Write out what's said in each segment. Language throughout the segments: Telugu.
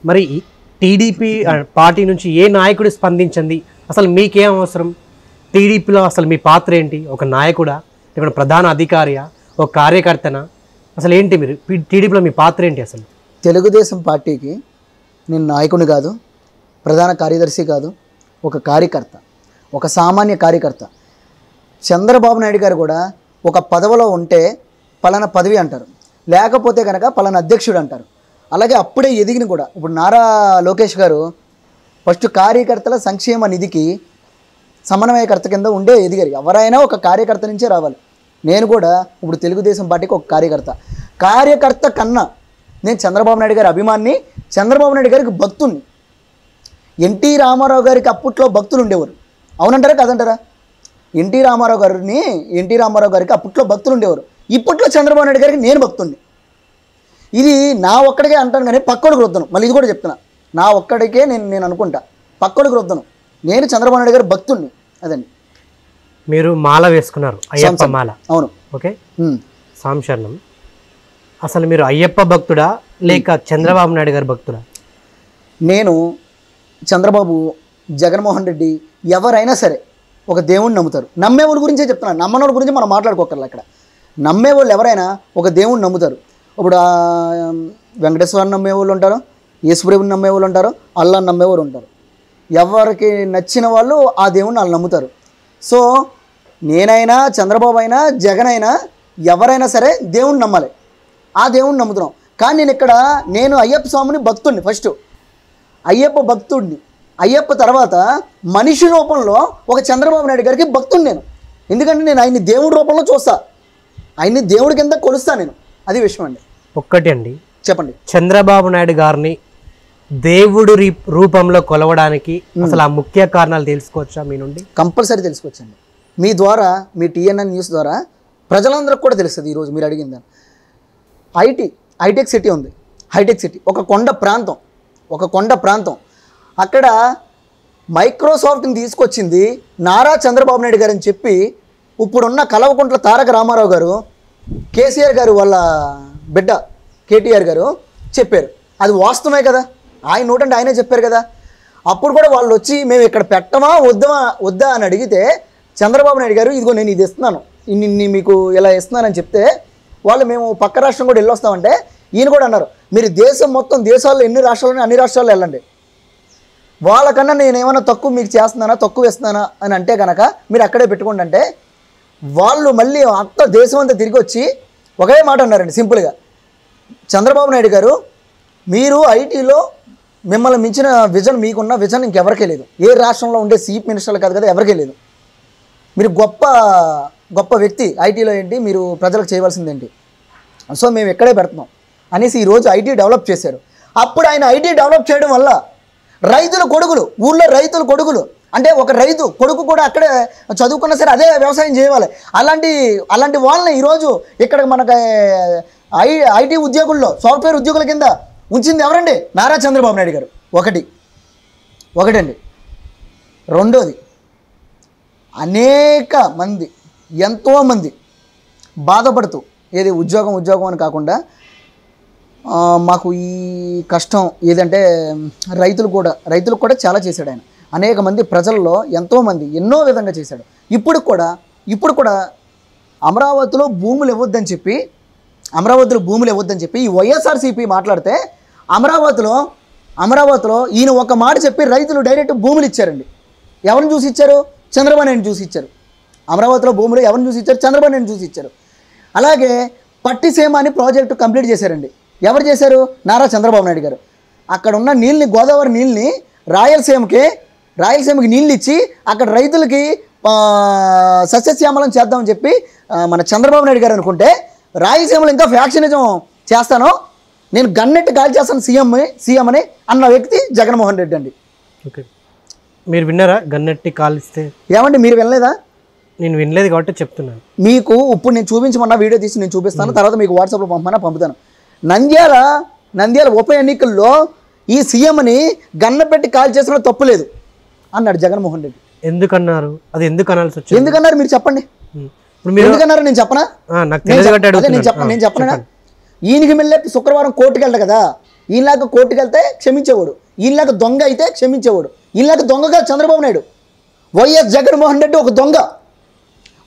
మరి టీడీపీ పార్టీ నుంచి ఏ నాయకుడు స్పందించింది? అసలు మీకేం అవసరం? టీడీపీలో అసలు మీ పాత్ర ఏంటి? ఒక నాయకుడా, లేకుంటే ప్రధాన అధికారియా, ఒక కార్యకర్తనా? అసలు ఏంటి మీరు టీడీపీలో మీ పాత్ర ఏంటి? అసలు తెలుగుదేశం పార్టీకి నేను నాయకుని కాదు, ప్రధాన కార్యదర్శి కాదు, ఒక కార్యకర్త, ఒక సామాన్య కార్యకర్త. చంద్రబాబు నాయుడు గారు కూడా ఒక పదవిలో ఉంటే పలానా పదవి అంటారు, లేకపోతే కనుక పలానా అధ్యక్షుడు అంటారు. అలాగే అప్పుడే ఎదిగిన కూడా ఇప్పుడు నారా లోకేష్ గారు ఫస్ట్ కార్యకర్తల సంక్షేమ నిధికి సమన్వయకర్త కింద ఉండే ఎదిగారు. ఎవరైనా ఒక కార్యకర్త నుంచే రావాలి. నేను కూడా ఇప్పుడు తెలుగుదేశం పార్టీకి ఒక కార్యకర్త కన్నా నేను చంద్రబాబు నాయుడు గారి అభిమాన్ని, చంద్రబాబు నాయుడు గారికి భక్తుణ్ణి. ఎన్టీ రామారావు గారికి అప్పట్లో భక్తులు ఉండేవారు, అవునంటారా కాదంటారా? ఎన్టీ రామారావు గారికి అప్పట్లో భక్తులు ఉండేవారు. ఇప్పట్లో చంద్రబాబు నాయుడు గారికి నేను భక్తుణ్ణి. ఇది నా ఒక్కడికే అంటాను కానీ పక్కోడికి రుద్దను. మళ్ళీ ఇది కూడా చెప్తున్నా, నా ఒక్కడికే నేను అనుకుంటా, పక్కోడికి రుద్దను. నేను చంద్రబాబు నాయుడు గారి భక్తుణ్ణి. అదండి. మీరు మాల వేసుకున్నారు, అయ్యప్ప మాల. అవును. ఓకే, సాంశరణం. అసలు మీరు అయ్యప్ప భక్తుడా లేక చంద్రబాబు నాయుడు గారి భక్తుడా? నేను చంద్రబాబు, జగన్మోహన్ రెడ్డి ఎవరైనా సరే ఒక దేవుణ్ణి నమ్ముతారు. నమ్మేవాళ్ళ గురించే చెప్తున్నాను, నమ్మనోళ్ళ గురించి మనం మాట్లాడుకోకర్లే. అక్కడ నమ్మేవాళ్ళు ఎవరైనా ఒక దేవుణ్ణి నమ్ముతారు. ఇప్పుడు వెంకటేశ్వరాన్ని నమ్మేవాళ్ళు ఉంటారు, యేసుప్రభుని నమ్మేవాళ్ళు ఉంటారు, అల్లాని నమ్మేవాళ్ళు ఉంటారు. ఎవరికి నచ్చిన వాళ్ళు ఆ దేవుణ్ణి వాళ్ళు నమ్ముతారు. సో నేనైనా, చంద్రబాబు అయినా, జగన్ అయినా ఎవరైనా సరే దేవుణ్ణి నమ్మాలి, ఆ దేవుణ్ణి నమ్ముతున్నాం. కానీ నేను అయ్యప్ప స్వామిని భక్తుడిని, ఫస్ట్ అయ్యప్ప భక్తుడిని. అయ్యప్ప తర్వాత మనిషి రూపంలో ఒక చంద్రబాబు నాయుడు గారికి భక్తుడిని నేను. ఎందుకంటే నేను ఆయన్ని దేవుడి రూపంలో చూస్తా, ఆయన్ని దేవుడి కింద కొలుస్తా నేను. అది విషయం అండి. ఒక్కటి అండి, చెప్పండి. చంద్రబాబు నాయుడు గారిని దేవుడు రూపంలో కొలవడానికి అసలు ఆ ముఖ్య కారణాలు తెలుసుకోవచ్చా మీ నుండి? కంపల్సరీ తెలుసుకోవచ్చండి. మీ ద్వారా, మీ TNN న్యూస్ ద్వారా ప్రజలందరికీ కూడా తెలుస్తుంది. ఈరోజు మీరు అడిగింది హైటెక్ సిటీ ఉంది. హైటెక్ సిటీ ఒక కొండ ప్రాంతం. అక్కడ మైక్రోసాఫ్ట్ని తీసుకొచ్చింది నారా చంద్రబాబు నాయుడు గారు అని చెప్పి ఇప్పుడున్న కల్వకుంట్ల తారక రామారావు గారు, కేసీఆర్ గారు వాళ్ళ బిడ్డ కేటీఆర్ గారు చెప్పారు. అది వాస్తవమే కదా, ఆయన నోటంటే ఆయనే చెప్పారు కదా. అప్పుడు కూడా వాళ్ళు వచ్చి మేము ఇక్కడ పెట్టమా వద్దా అని అడిగితే చంద్రబాబు నాయుడు గారు ఇదిగో నేను ఇది ఇస్తున్నాను, ఇన్ని మీకు ఇలా ఇస్తున్నానని చెప్తే వాళ్ళు మేము పక్క రాష్ట్రం కూడా వెళ్ళొస్తామంటే ఈయన కూడా అన్నారు మీరు దేశం మొత్తం దేశాల్లో ఎన్ని రాష్ట్రాలు అన్ని రాష్ట్రాల్లో వెళ్ళండి, వాళ్ళకన్నా నేను ఏమైనా తక్కువ మీకు చేస్తున్నానా, తక్కువ ఇస్తున్నానా అని అంటే కనుక మీరు అక్కడే పెట్టుకోండి అంటే వాళ్ళు మళ్ళీ అంత దేశం అంతా తిరిగి వచ్చి ఒకే మాట అన్నారండి సింపుల్గా, చంద్రబాబు నాయుడు గారు మీరు ఐటీలో మిమ్మల్ని మించిన విజన్, మీకున్న విజన్ ఇంకెవరికే లేదు, ఏ రాష్ట్రంలో ఉండే చీఫ్ మినిస్టర్లు కాదు కదా ఎవరికే లేదు, మీరు గొప్ప వ్యక్తి, ఐటీలో ఏంటి మీరు ప్రజలకు చేయవలసిందేంటి, సో మేము ఇక్కడే పెడుతున్నాం అనేసి ఈరోజు ఐటీ డెవలప్ చేశారు. అప్పుడు ఆయన ఐటీ డెవలప్ చేయడం వల్ల రైతుల కొడుకులు, ఊళ్ళో రైతుల కొడుకులు అంటే ఒక రైతు కొడుకు కూడా అక్కడే చదువుకున్నా సరే అదే వ్యవసాయం చేయాలి. అలాంటి వాళ్ళని ఈరోజు ఇక్కడ మనకి ఐటీ ఉద్యోగుల్లో సాఫ్ట్వేర్ ఉద్యోగుల కింద ఉంచింది ఎవరండి? నారా చంద్రబాబు నాయుడు గారు. ఒకటండి. రెండోది, అనేక మంది, ఎంతోమంది బాధపడుతూ ఏది ఉద్యోగం అని కాకుండా మాకు ఈ కష్టం ఏదంటే రైతులకు కూడా చాలా చేశాడు ఆయన. అనేక మంది ప్రజల్లో ఎంతోమంది ఎన్నో విధంగా చేశాడు. ఇప్పుడు కూడా అమరావతిలో భూములు ఇవ్వద్దని చెప్పి ఈ వైఎస్ఆర్సీపీ మాట్లాడితే అమరావతిలో ఈయన ఒక మాట చెప్పి రైతులు డైరెక్ట్ భూములు ఇచ్చారండి. ఎవరిని చూసి ఇచ్చారు? చంద్రబాబు నాయుడు చూసి ఇచ్చారు. అమరావతిలో భూములు ఎవరిని చూసి ఇచ్చారు? చంద్రబాబు నాయుడు చూసి ఇచ్చారు. అలాగే పట్టిసీమ అని ప్రాజెక్టు కంప్లీట్ చేశారండి. ఎవరు చేశారు? నారా చంద్రబాబు నాయుడు గారు. అక్కడ ఉన్న నీళ్ళని, గోదావరి నీళ్ళని రాయలసీమకి నీళ్ళు ఇచ్చి అక్కడ రైతులకి సస్యశ్యామలం చేద్దామని చెప్పి మన చంద్రబాబు నాయుడు గారు అనుకుంటే రాయలసీమలో ఇంకా ఫ్యాక్షనిజం చేస్తాను, నేను గన్నెట్టి కాల్ చేస్తాను సీఎం అని అన్న వ్యక్తి జగన్మోహన్ రెడ్డి అండి. ఓకే, మీరు విన్నారా గన్నెట్టి కాల్స్తే? ఏమండి మీరు వినలేదా? నేను వినలేదు కాబట్టి చెప్తున్నాను. మీకు ఇప్పుడు నేను చూపించమన్నా వీడియో తీసి నేను చూపిస్తాను, తర్వాత మీకు వాట్సాప్లో పంపుతాను. నంద్యాల ఉప ఎన్నికల్లో ఈ సీఎంని గన్నపెట్టి కాల్ చేసిన తప్పు లేదు అన్నాడు జగన్మోహన్ రెడ్డి. ఎందుకన్నారు? అది ఎందుకు అనాల్సి వచ్చింది? ఎందుకన్నారు మీరు చెప్పండి. ఎందుకన్నారు నేను చెప్పనా? నేను చెప్పనా? ఈయనకి మళ్ళీ శుక్రవారం కోర్టుకి వెళ్ళదు కదా, ఈయనలాగా కోర్టుకు వెళ్తే క్షమించేవాడు, ఈయనలాగా దొంగ అయితే క్షమించేవాడు. ఈయనలాగా దొంగగా చంద్రబాబు నాయుడు. వైఎస్ జగన్మోహన్ రెడ్డి ఒక దొంగ.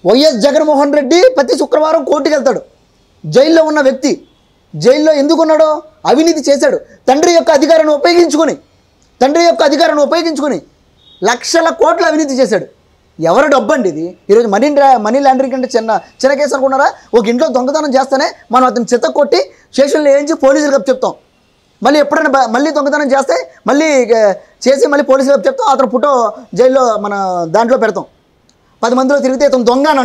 వైఎస్ జగన్మోహన్ రెడ్డి ప్రతి శుక్రవారం కోర్టుకు వెళ్తాడు. జైల్లో ఉన్న వ్యక్తి జైల్లో ఎందుకు ఉన్నాడో అవినీతి చేశాడు. తండ్రి యొక్క అధికారాన్ని ఉపయోగించుకొని లక్షల కోట్ల అవినీతి చేశాడు. ఎవరు డబ్బు అండి ఇది? ఈరోజు మనీ లాండరింగ్ అంటే చిన్న కేసు అనుకున్నారా? ఒక ఇంట్లో దొంగతనం చేస్తేనే మనం అతను చెత్త కొట్టి స్టేషన్లో వేయించి పోలీసులకు చెప్తాం. మళ్ళీ ఎప్పుడైనా మళ్ళీ దొంగతనం చేస్తే మళ్ళీ పోలీసులకు చెప్తాం. అతను ఫోటో జైల్లో మన దాంట్లో పెడతాం. 10 మందిలో తిరిగితే ఇతను దొంగ అని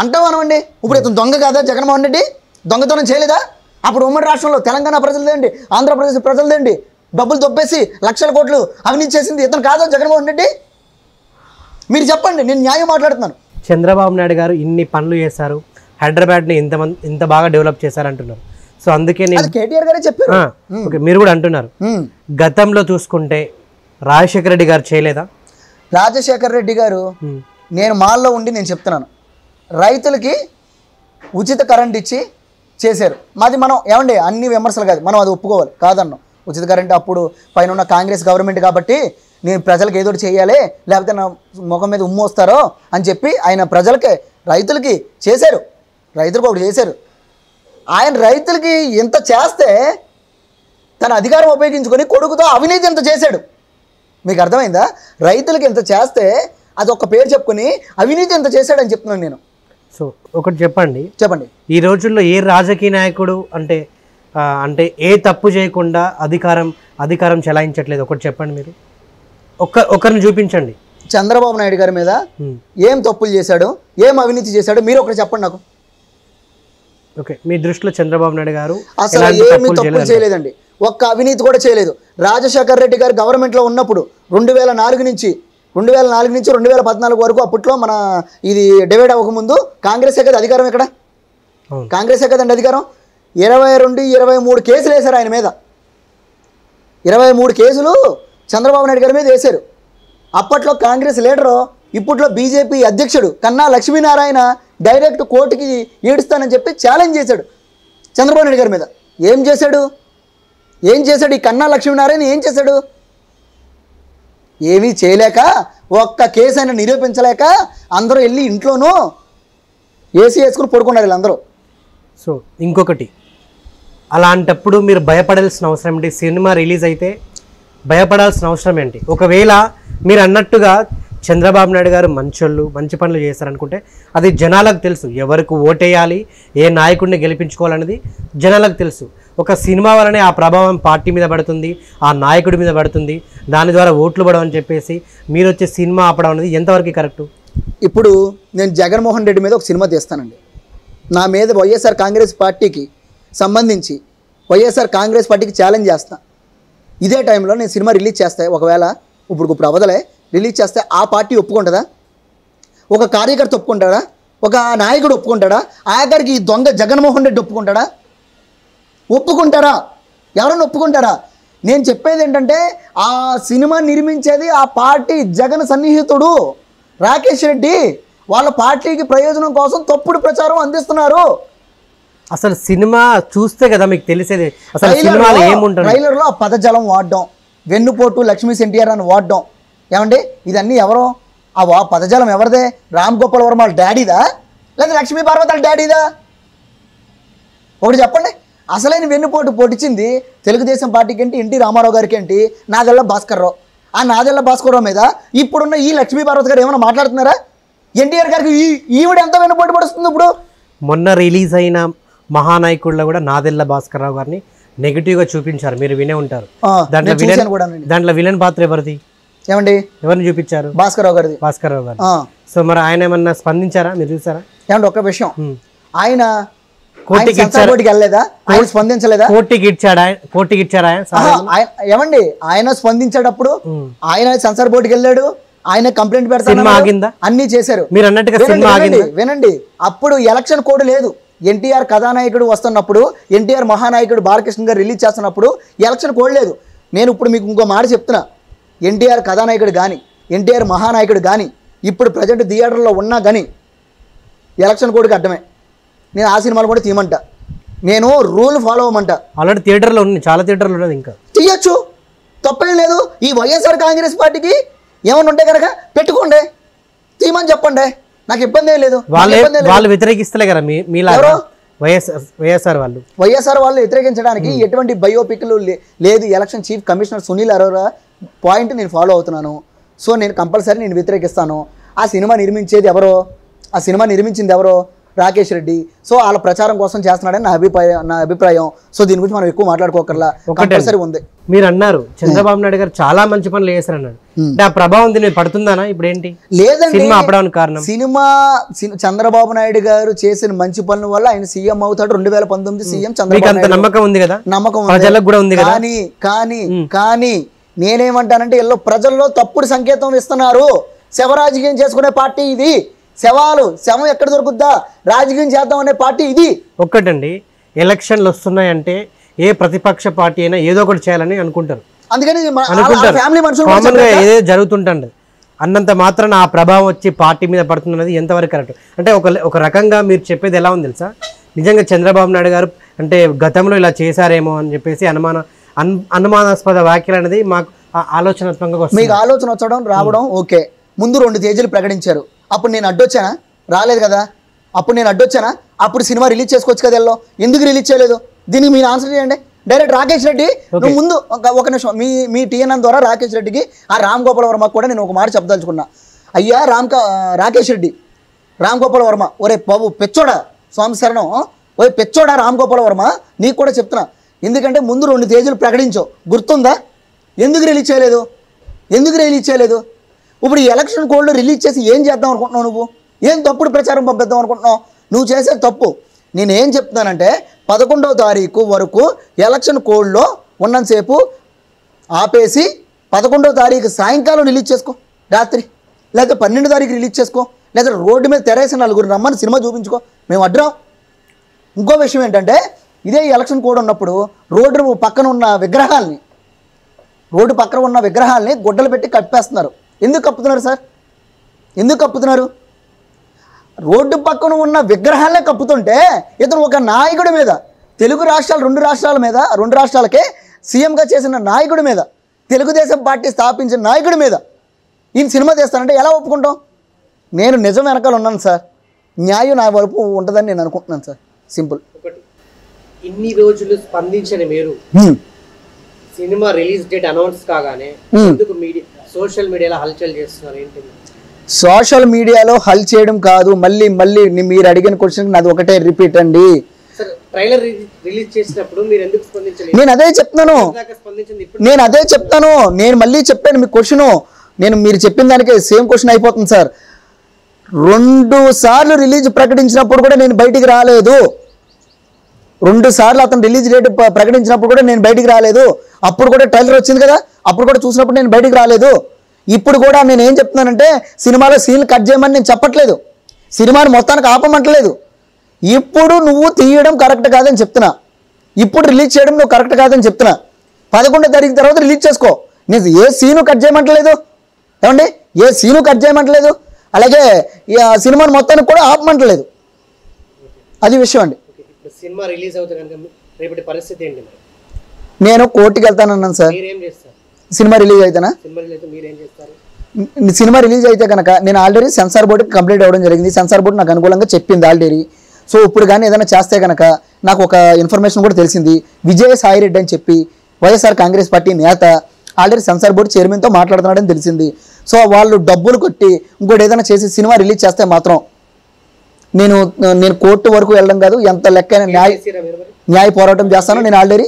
అంటాం అనవండి. ఇప్పుడు ఇతను దొంగ కాదా? జగన్మోహన్ రెడ్డి దొంగతనం చేయలేదా? అప్పుడు ఉమ్మడి రాష్ట్రంలో తెలంగాణ ప్రజలదేంటి, ఆంధ్రప్రదేశ్ ప్రజలదేంటి, డబ్బులు దొబ్బేసి లక్షల కోట్లు అవినీతి చేసింది ఇతను కాదా జగన్మోహన్ రెడ్డి? మీరు చెప్పండి, నేను న్యాయం మాట్లాడుతున్నాను. చంద్రబాబు నాయుడు గారు ఇన్ని పనులు చేశారు, హైదరాబాద్ని ఇంత బాగా డెవలప్ చేశారు అంటున్నారు. సో అందుకే కేటీఆర్ గారే చెప్పారు. ఓకే, మీరు కూడా అంటున్నారు. గతంలో చూసుకుంటే రాజశేఖర రెడ్డి గారు చేయలేదా? రాజశేఖర రెడ్డి గారు, నేను మాల్లో ఉండి నేను చెప్తున్నాను, రైతులకి ఉచిత కరెంట్ ఇచ్చి చేశారు. మనం ఏమండి అన్ని విమర్శలు కాదు, మనం అది ఒప్పుకోవాలి, కాదన్నాం. ఉచిత కరెంట్ అప్పుడు పైన ఉన్న కాంగ్రెస్ గవర్నమెంట్ కాబట్టి నేను ప్రజలకు ఏదో చేయాలి, లేకపోతే నా ముఖం మీద ఉమ్మొస్తారో అని చెప్పి ఆయన రైతులకి చేశారు. రైతులకు ఒకటి చేశారు. ఆయన రైతులకి ఇంత చేస్తే తన అధికారం ఉపయోగించుకొని కొడుకుతో అవినీతి ఎంత చేశాడు. మీకు అర్థమైందా? రైతులకి ఎంత చేస్తే అది ఒక పేరు చెప్పుకొని అవినీతి ఎంత చేశాడని చెప్తున్నాను నేను. సో ఒకటి చెప్పండి. ఈ రోజుల్లో ఏ రాజకీయ నాయకుడు అంటే ఏ తప్పు చేయకుండా అధికారం చెలాయించట్లేదు? ఒకటి చెప్పండి, మీరు ఒకరిని చూపించండి. చంద్రబాబు నాయుడు గారి మీద ఏం తప్పులు చేశాడు, ఏం అవినీతి చేశాడు, మీరు ఒకటి చెప్పండి నాకు. ఓకే, మీ దృష్టిలో చంద్రబాబు నాయుడు గారు అసలు ఏమి తప్పులు చేయలేదండి, ఒక్క అవినీతి కూడా చేయలేదు. రాజశేఖర రెడ్డి గారు గవర్నమెంట్లో ఉన్నప్పుడు 2004 నుంచి 2014 వరకు, అప్పట్లో మన ఇది డివైడ్ అవ్వకముందు కాంగ్రెసే కదా అధికారం. ఇక్కడ కాంగ్రెసే కదండి అధికారం. 22-23 కేసులు వేశారు ఆయన మీద. 23 కేసులు చంద్రబాబు నాయుడు గారి మీద వేశారు. అప్పట్లో కాంగ్రెస్ లీడరు, ఇప్పట్లో బీజేపీ అధ్యక్షుడు కన్నా లక్ష్మీనారాయణ డైరెక్ట్ కోర్టుకి ఏడుస్తానని చెప్పి ఛాలెంజ్ చేశాడు చంద్రబాబు నాయుడు గారి మీద. ఏం చేశాడు ఈ కన్నా లక్ష్మీనారాయణ? ఏం చేశాడు? ఏమీ చేయలేక, ఒక్క కేసు అయినా నిరూపించలేక అందరూ వెళ్ళి ఇంట్లోనూ ఏసీ వేసుకుని పడుకున్నారు వీళ్ళందరూ. సో ఇంకొకటి, అలాంటప్పుడు మీరు భయపడాల్సిన అవసరం ఏంటి? సినిమా రిలీజ్ అయితే భయపడాల్సిన అవసరం ఏంటి? ఒకవేళ మీరు అన్నట్టుగా చంద్రబాబు నాయుడు గారు మంచి పనులు చేస్తారనుకుంటే అది జనాలకు తెలుసు. ఎవరికి ఓటేయాలి, ఏ నాయకుడిని గెలిపించుకోవాలనేది జనాలకు తెలుసు. ఒక సినిమా వలనే ఆ ప్రభావం పార్టీ మీద పడుతుంది, ఆ నాయకుడి మీద పడుతుంది, దాని ద్వారా ఓట్లు పడవని చెప్పేసి మీరు వచ్చే సినిమా ఆపడం అనేది ఎంతవరకు కరెక్టు? ఇప్పుడు నేను జగన్మోహన్ రెడ్డి మీద ఒక సినిమా తీస్తానండి. నా మీద వైఎస్ఆర్ కాంగ్రెస్ పార్టీకి సంబంధించి వైఎస్ఆర్ కాంగ్రెస్ పార్టీకి ఛాలెంజ్ చేస్తా. ఇదే టైంలో నేను సినిమా రిలీజ్ చేస్తే, ఒకవేళ ఇప్పుడు అవదలే రిలీజ్ చేస్తే ఆ పార్టీ ఒప్పుకుంటుందా? ఒక కార్యకర్త ఒప్పుకుంటాడా? ఒక నాయకుడు ఒప్పుకుంటాడా? ఆఖరికి ఈ దొంగ జగన్మోహన్ రెడ్డి ఒప్పుకుంటాడా? ఎవరన్నా ఒప్పుకుంటారా? నేను చెప్పేది ఏంటంటే, ఆ సినిమా నిర్మించేది ఆ పార్టీ జగన్ సన్నిహితుడు రాకేష్ రెడ్డి. వాళ్ళ పార్టీకి ప్రయోజనం కోసం తప్పుడు ప్రచారం అందిస్తున్నారు. అసలు సినిమా చూస్తే కదా మీకు తెలిసేది. అసలు సినిమాలో ఏముంటుంది? ట్రైలర్లో ఆ పదజాలం వాడడం, వెన్నుపోటు లక్ష్మీ ఎన్టీఆర్ అని వాడడం, ఏమండి ఇదన్నీ ఎవరో? ఆ పదజాలం ఎవరిదే? రామ్ గోపాల్ వర్మ డాడీదా లేదా లక్ష్మీ పార్వతి డాడీదా? ఒకటి చెప్పండి. అసలైన వెన్నుపోటు పొడిచింది తెలుగుదేశం పార్టీకి ఏంటి, ఎన్టీ రామారావు గారికి ఏంటి, నాదెళ్ల భాస్కర్రావు. ఆ నాదెళ్ల భాస్కర్రావు మీద ఇప్పుడున్న ఈ లక్ష్మీ పార్వతి గారు ఏమైనా మాట్లాడుతున్నారా? ఎన్టీఆర్ గారికి ఈవిడ ఎంత వెన్నుపోటు పడుతుంది? ఇప్పుడు మొన్న రిలీజ్ అయిన మహానాయకుల్లో కూడా నాదెళ్ల భాస్కర్రావు గారిని నెగిటివ్గా చూపించారు, మీరు వినే ఉంటారు. దాంట్లో విలన్ పాత్ర ఎవరిది? ఏమండి ఎవరిని చూపించారు? భాస్కర్రావు గారు. సో మరి ఆయన ఏమన్నా స్పందించారా? మీరు చూసారా? ఏమండి ఒక్క విషయం, ఆయన వెళ్ళలేదా? ఆయన స్పందించలేదా? కోర్టుకి ఇచ్చారా? ఏమండి ఆయన స్పందించేటప్పుడు ఆయన సెన్సార్ బోర్డుకి వెళ్ళాడు, ఆయన కంప్లైంట్ పెడతాడు, అన్ని చేశారు. మీరు అన్నట్టుగా వినండి, అప్పుడు ఎలక్షన్ కోడ్ లేదు. ఎన్టీఆర్ కథానాయకుడు వస్తున్నప్పుడు, ఎన్టీఆర్ మహానాయకుడు బాలకృష్ణ గారు రిలీజ్ చేస్తున్నప్పుడు ఎలక్షన్ కోడ్ లేదు. నేను ఇప్పుడు మీకు ఇంకో మాట చెప్తున్నా, ఎన్టీఆర్ కథానాయకుడు కానీ, ఎన్టీఆర్ మహానాయకుడు కానీ ఇప్పుడు ప్రజెంట్ థియేటర్లో ఉన్నా కానీ ఎలక్షన్ కోడ్కి అడ్డమే. నేను ఆ సినిమాలు కూడా తీయమంటా. నేను రూల్ ఫాలో అవ్వమంట. ఆల్రెడీ థియేటర్లో ఉంది, చాలా థియేటర్లో ఉన్నది, ఇంకా తీయచ్చు, తప్పేం లేదు. ఈ వైఎస్ఆర్ కాంగ్రెస్ పార్టీకి ఏమన్నా ఉంటే కనుక పెట్టుకోండి, తీయమని చెప్పండి, నాకు ఇబ్బంది ఏం లేదు. వాళ్ళు వ్యతిరేకిస్తలే కదా మీలా వైఎస్ఆర్ వాళ్ళు వ్యతిరేకించడానికి ఎటువంటి బయోపిక్లు లేదు. Election chief commissioner Sunil Arora point నేను ఫాలో అవుతున్నాను. సో నేను కంపల్సరీ నేను వ్యతిరేకిస్తాను. ఆ సినిమా నిర్మించేది ఎవరో, ఆ సినిమా నిర్మించింది ఎవరో, రాకేష్ రెడ్డి. సో వాళ్ళ ప్రచారం కోసం చేస్తున్నాడని నా అభిప్రాయం. సో దీని గురించి మనం ఎక్కువ మాట్లాడుకోకర్లా, కంపల్సరీ ఉంది. మీరు అన్నారు చంద్రబాబు నాయుడు గారు చాలా మంచి పనులు చేశారన్నాడు, అంటే ఆ ప్రభావం దీని పడుతుందానా ఇప్పుడు? ఏంటి లేదండి, సినిమా అప్పడానికి కారణం చంద్రబాబు నాయుడు గారు చేసిన మంచి పనుల వల్ల ఆయన సీఎం అవుతాడు. 2019 సీఎం చంద్రబాబు. నమ్మకం ఉంది కదా, నమ్మకం ప్రజలకు కూడా ఉంది కదా. కానీ నేనేమంటానంటే ఎల్లో ప్రజల్లో తప్పుడు సంకేతం ఇస్తున్నారు. శవ రాజకీయం చేసుకునే పార్టీ ఇది. శవం ఎక్కడ దొరుకుద్దా, రాజకీయం చేద్దాం అనే పార్టీ ఇది. ఒక్కటండి, ఎలక్షన్లు వస్తున్నాయంటే ఏ ప్రతిపక్ష పార్టీ అయినా ఏదో ఒకటి చేయాలని అనుకుంటారు. అందుకని ఏదో జరుగుతుంటండి అన్నంత మాత్రాన ఆ ప్రభావం వచ్చి పార్టీ మీద పడుతున్నది ఎంతవరకు కరెక్ట్? అంటే ఒక రకంగా మీరు చెప్పేది ఎలా ఉంది తెలుసా, నిజంగా చంద్రబాబు నాయుడు గారు అంటే గతంలో ఇలా చేశారేమో అని చెప్పేసి అనుమానాస్పద వ్యాఖ్యలు అనేది మాకు ఆలోచనాత్మకంగా వస్తుంది. మీకు ఆలోచన వచ్చడం రావడం ఓకే. ముందు 2 తేదీలు ప్రకటించారు, అప్పుడు నేను అడ్డొచ్చానా? రాలేదు కదా. అప్పుడు నేను అడ్డొచ్చానా? అప్పుడు సినిమా రిలీజ్ చేసుకోవచ్చు కదా. ఎందుకు రిలీజ్ చేయలేదు? దీనికి మీరు ఆన్సర్ చేయండి. డైరెక్ట్ రాకేష్ రెడ్డి నువ్వు ముందు ఒక నిమిషం మీ టీఎన్ఎన్ ద్వారా రాకేష్ రెడ్డికి, ఆ రామ్ గోపాల్ వర్మకు కూడా నేను ఒక మాట చెప్పదలుచుకున్నా. అయ్యా రాకేష్ రెడ్డి, రామ్ గోపాల్ వర్మ, ఒరే బాబు పెచ్చోడా, స్వామి శరణం, ఓరే పెచ్చోడా రామ్ గోపాల్ వర్మ, నీకు కూడా చెప్తున్నా. ఎందుకంటే ముందు 2 తేదీలు ప్రకటించావు, గుర్తుందా? ఎందుకు రిలీజ్ చేయలేదు? ఇప్పుడు ఈ ఎలక్షన్ కోడ్లో రిలీజ్ చేసి ఏం చేద్దాం అనుకుంటున్నావు? నువ్వు ఏం తప్పుడు ప్రచారం పంపిద్దాం అనుకుంటున్నావు? నువ్వు చేసే తప్పు. నేనేం చెప్తున్నానంటే 11వ తారీఖు వరకు ఎలక్షన్ కోడ్లో ఉన్నంతసేపు ఆపేసి 11వ తారీఖు సాయంకాలం రిలీజ్ చేసుకో, రాత్రి, లేకపోతే 12వ తారీఖు రిలీజ్ చేసుకో, లేదా రోడ్డు మీద తెరేసి 4 రమ్మని సినిమా చూపించుకో, మేము అడ్డం. ఇంకో విషయం ఏంటంటే ఇదే ఎలక్షన్ కోడ్ ఉన్నప్పుడు రోడ్డు పక్కన ఉన్న విగ్రహాలని గుడ్డలు పెట్టి కప్పేస్తున్నారు. ఎందుకు కప్పుతున్నారు సార్? ఎందుకు కప్పుతున్నారు? రోడ్డు పక్కన ఉన్న విగ్రహాలే కప్పుతుంటే ఇతను ఒక నాయకుడి మీద, తెలుగు రాష్ట్రాలు 2 రాష్ట్రాలకే సీఎంగా చేసిన నాయకుడి మీద, తెలుగుదేశం పార్టీ స్థాపించిన నాయకుడి మీద ఈయన సినిమా తీస్తానంటే ఎలా ఒప్పుకుంటాం? నేను నిజం వెనకాల ఉన్నాను సార్, న్యాయం నా వైపు ఉంటుందని నేను అనుకుంటున్నాను సార్. సింపుల్. ఇన్ని రోజులు స్పందించని మీరు సినిమా రిలీజ్ డేట్ అనౌన్స్ కాగానే ఎందుకు సోషల్ మీడియాలో హల్చల్ చేస్తున్నారు? ఏంటి? సోషల్ మీడియాలో హల్ చేయడం కాదు, మళ్ళీ మీరు అడిగిన క్వశ్చన్ నాది ఒకటే రిపీట్ అండి. ట్రైలర్ రిలీజ్ చేసినప్పుడు మీరు ఎందుకు స్పందించలేదు? నేను అదే చెప్తాను. నేను మళ్ళీ చెప్పాను మీ క్వశ్చన్. మీరు చెప్పిన దానికే సేమ్ క్వశ్చన్ అయిపోతుంది సార్. 2 సార్లు రిలీజ్ ప్రకటించినప్పుడు కూడా నేను బయటికి రాలేదు. 2 సార్లు అతను రిలీజ్ డేట్ ప్రకటించినప్పుడు కూడా నేను బయటికి రాలేదు. అప్పుడు కూడా ట్రైలర్ వచ్చింది కదా, అప్పుడు కూడా చూసినప్పుడు నేను బయటికి రాలేదు. ఇప్పుడు కూడా నేను ఏం చెప్తున్నానంటే సినిమాలో సీన్లు కట్ చేయమని నేను చెప్పట్లేదు, సినిమాని మొత్తానికి ఆపమంటలేదు. ఇప్పుడు నువ్వు తీయడం కరెక్ట్ కాదని చెప్తున్నా, ఇప్పుడు రిలీజ్ చేయడం నువ్వు కరెక్ట్ కాదని చెప్తున్నా. 11వ తారీఖు తర్వాత రిలీజ్ చేసుకో. నేను ఏ సీను కట్ చేయమంటలేదు, ఏమండి, ఏ సీను కట్ చేయమంటలేదు, అలాగే సినిమాని మొత్తానికి కూడా ఆపమంటలేదు. అది విషయం అండి. సినిమా రిలీజ్ అవుతే కనుక రేపటి పరిస్థితి ఏంటి? నేను కోర్టుకి వెళ్తానన్నాను సార్. సినిమా రిలీజ్ అయితేనా? సినిమా రిలీజ్ అయితే కనుక నేను ఆల్రెడీ సెన్సార్ బోర్డుకి కంప్లీట్ అవ్వడం జరిగింది. సెన్సార్ బోర్డు నాకు అనుకూలంగా చెప్పింది ఆల్రెడీ. సో ఇప్పుడు కానీ ఏదైనా చేస్తే కనుక నాకు ఒక ఇన్ఫర్మేషన్ కూడా తెలిసింది. విజయసాయి రెడ్డి అని చెప్పి వైఎస్ఆర్ కాంగ్రెస్ పార్టీ నేత ఆల్రెడీ సెన్సార్ బోర్డు చైర్మన్తో మాట్లాడుతున్నాడని తెలిసింది. సో వాళ్ళు డబ్బులు కొట్టి ఇంకోటి ఏదైనా చేసి సినిమా రిలీజ్ చేస్తే మాత్రం నేను కోర్టు వరకు వెళ్ళడం కాదు, ఎంత లెక్కైన న్యాయ పోరాటం చేస్తాను. నేను ఆల్రెడీ